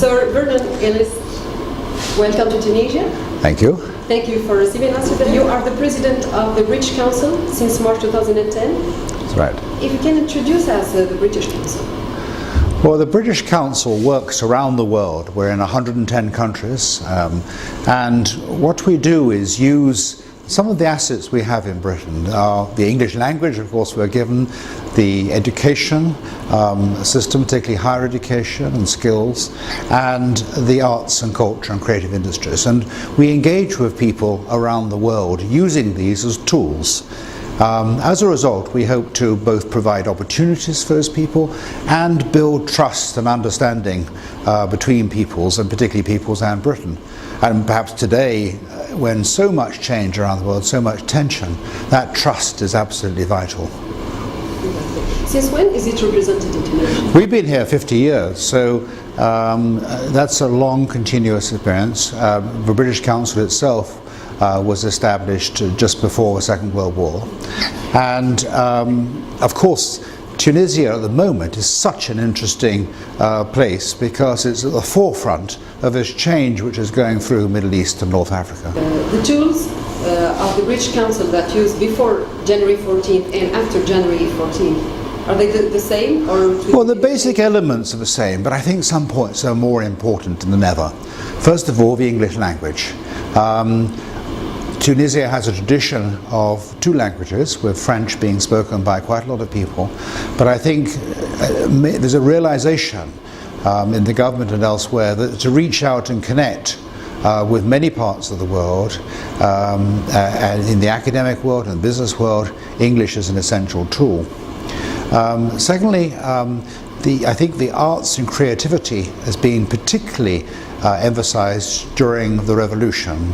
Sir Vernon Ellis, welcome to Tunisia. Thank you. Thank you for receiving us today. You are the President of the British Council since March 2010. That's right. If you can introduce us the British Council. Well, the British Council works around the world. We're in 110 countries, and what we do is use some of the assets we have in Britain. The English language, of course, we're given, the education system, particularly higher education and skills, and the arts and culture and creative industries. And we engage with people around the world using these as tools. As a result, we hope to both provide opportunities for those people and build trust and understanding between peoples, and particularly peoples and Britain. And perhaps today, when so much change around the world, so much tension, that trust is absolutely vital. Since when is it represented in Tunisia? We've been here 50 years, so that's a long continuous experience. The British Council itself was established just before the Second World War. And of course, Tunisia at the moment is such an interesting place because it's at the forefront of this change which is going through Middle East and North Africa. The tools of the British Council that used before January 14th and after January 14th, are they the same? Well, the basic elements are the same, but I think some points are more important than ever. First of all, the English language. Tunisia has a tradition of two languages, with French being spoken by quite a lot of people, but I think there's a realization in the government and elsewhere that to reach out and connect with many parts of the world, and in the academic world and the business world, English is an essential tool. Secondly, I think the arts and creativity has been particularly emphasized during the revolution.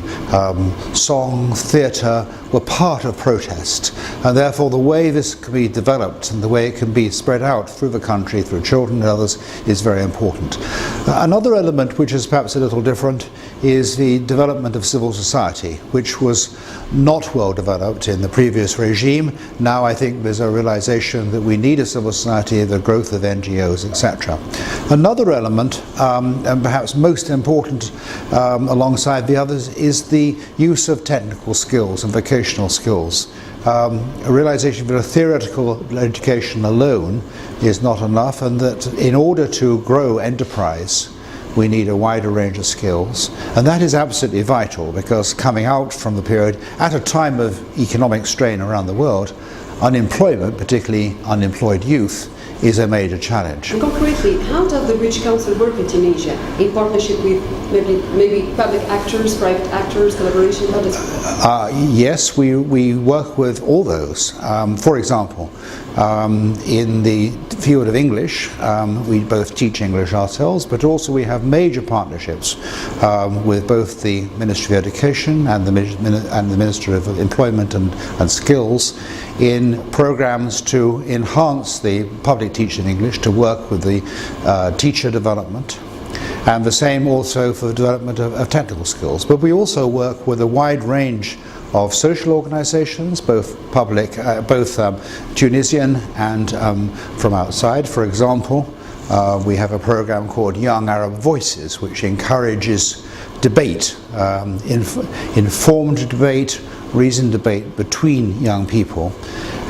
Song, theatre were part of protest, and therefore the way this can be developed and the way it can be spread out through the country, through children and others, is very important. Another element which is perhaps a little different is the development of civil society, which was not well developed in the previous regime. Now I think there's a realization that we need a civil society, the growth of NGOs, etc. Another element, and perhaps most important alongside the others, is the use of technical skills and vocational skills. A realization that a theoretical education alone is not enough, and that in order to grow enterprise we need a wider range of skills, and that is absolutely vital, because coming out from the period at a time of economic strain around the world, unemployment, particularly unemployed youth, is a major challenge. And concretely, how does the British Council work in Tunisia in partnership with maybe public actors, private actors, collaboration? How does it work? Yes, we work with all those. For example, in the field of English, we both teach English ourselves, but also we have major partnerships with both the Ministry of Education and the Ministry of Employment and Skills in programs to enhance the public teaching English, to work with the teacher development, and the same also for the development of technical skills. But we also work with a wide range of social organizations, both public, both Tunisian and from outside. For example, we have a program called Young Arab Voices, which encourages debate, informed debate, reasoned debate between young people.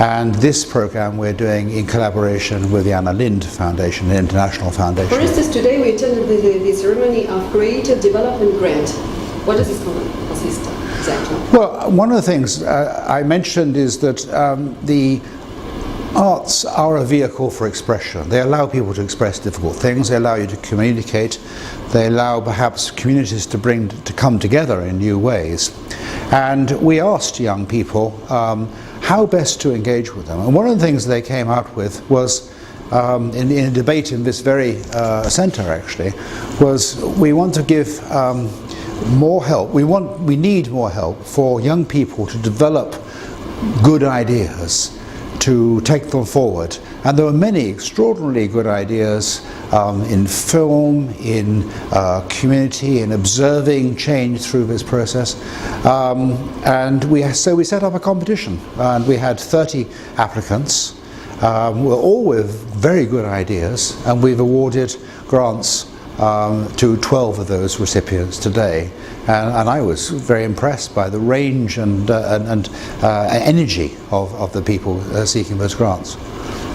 And this program we're doing in collaboration with the Anna Lindh Foundation, an international foundation. For instance, today we attended the ceremony of Creative Development Grant. What does this consist of exactly? Well, one of the things I mentioned is that the arts are a vehicle for expression. They allow people to express difficult things, they allow you to communicate, they allow perhaps communities to come together in new ways. And we asked young people how best to engage with them. And one of the things they came out with was, in a debate in this very centre actually, was we want to give more help. We need more help for young people to develop good ideas, to take them forward. And there were many extraordinarily good ideas in film, in community, in observing change through this process. So we set up a competition, and we had 30 applicants, were all with very good ideas, and we've awarded grants to 12 of those recipients today, and I was very impressed by the range and energy of the people seeking those grants.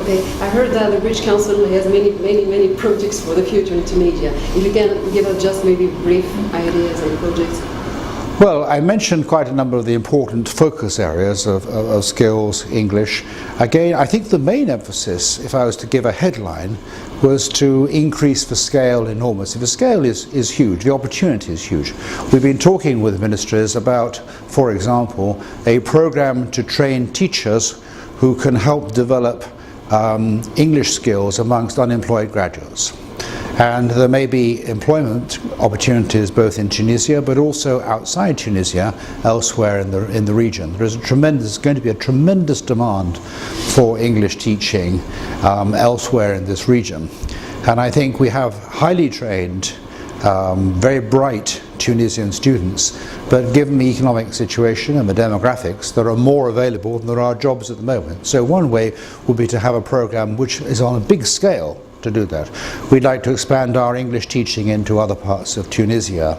Okay, I heard that the British Council has many projects for the future in Tunisia. If you can give us just maybe brief ideas and projects. Well, I mentioned quite a number of the important focus areas of skills, English. Again, I think the main emphasis, if I was to give a headline, was to increase the scale enormously. The scale is huge, the opportunity is huge. We've been talking with ministries about, for example, a program to train teachers who can help develop English skills amongst unemployed graduates. And there may be employment opportunities both in Tunisia but also outside Tunisia, elsewhere in the region. There's going to be a tremendous demand for English teaching elsewhere in this region. And I think we have highly trained, very bright Tunisian students, but given the economic situation and the demographics, there are more available than there are jobs at the moment. So one way would be to have a program which is on a big scale to do that. We'd like to expand our English teaching into other parts of Tunisia.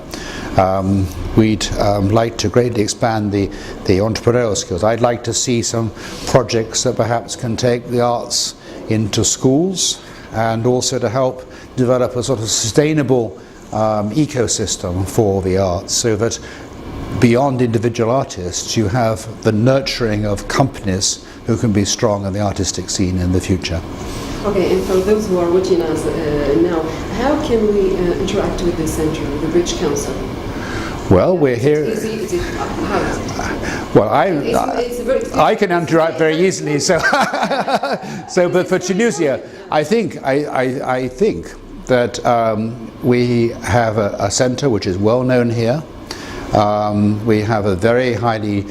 We'd like to greatly expand the entrepreneurial skills. I'd like to see some projects that perhaps can take the arts into schools and also to help develop a sort of sustainable ecosystem for the arts, so that beyond individual artists you have the nurturing of companies who can be strong in the artistic scene in the future. Okay, and for those who are watching us now, how can we interact with the centre, the British Council? Well, we're here. Is it, how is it? Well, I can interact very easily. So, but for Tunisia, I think that we have a centre which is well known here. We have a very highly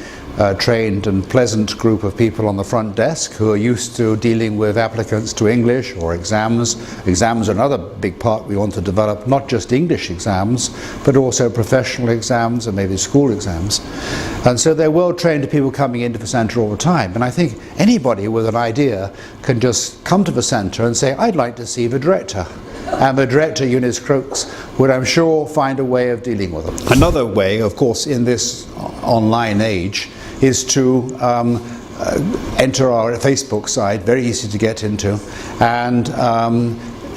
trained and pleasant group of people on the front desk who are used to dealing with applicants to English or exams. Exams are another big part we want to develop, not just English exams, but also professional exams and maybe school exams. And so they're well trained people coming into the centre all the time. And I think anybody with an idea can just come to the centre and say, I'd like to see the director. And the director, Eunice Crooks, would, I'm sure, find a way of dealing with them. Another way, of course, in this online age, is to enter our Facebook site, very easy to get into, and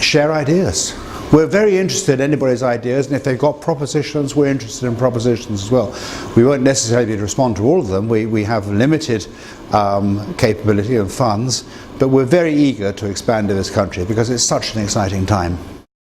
share ideas. We're very interested in anybody's ideas, and if they've got propositions, we're interested in propositions as well. We won't necessarily respond to all of them. We have limited capability and funds, but we're very eager to expand in this country because it's such an exciting time.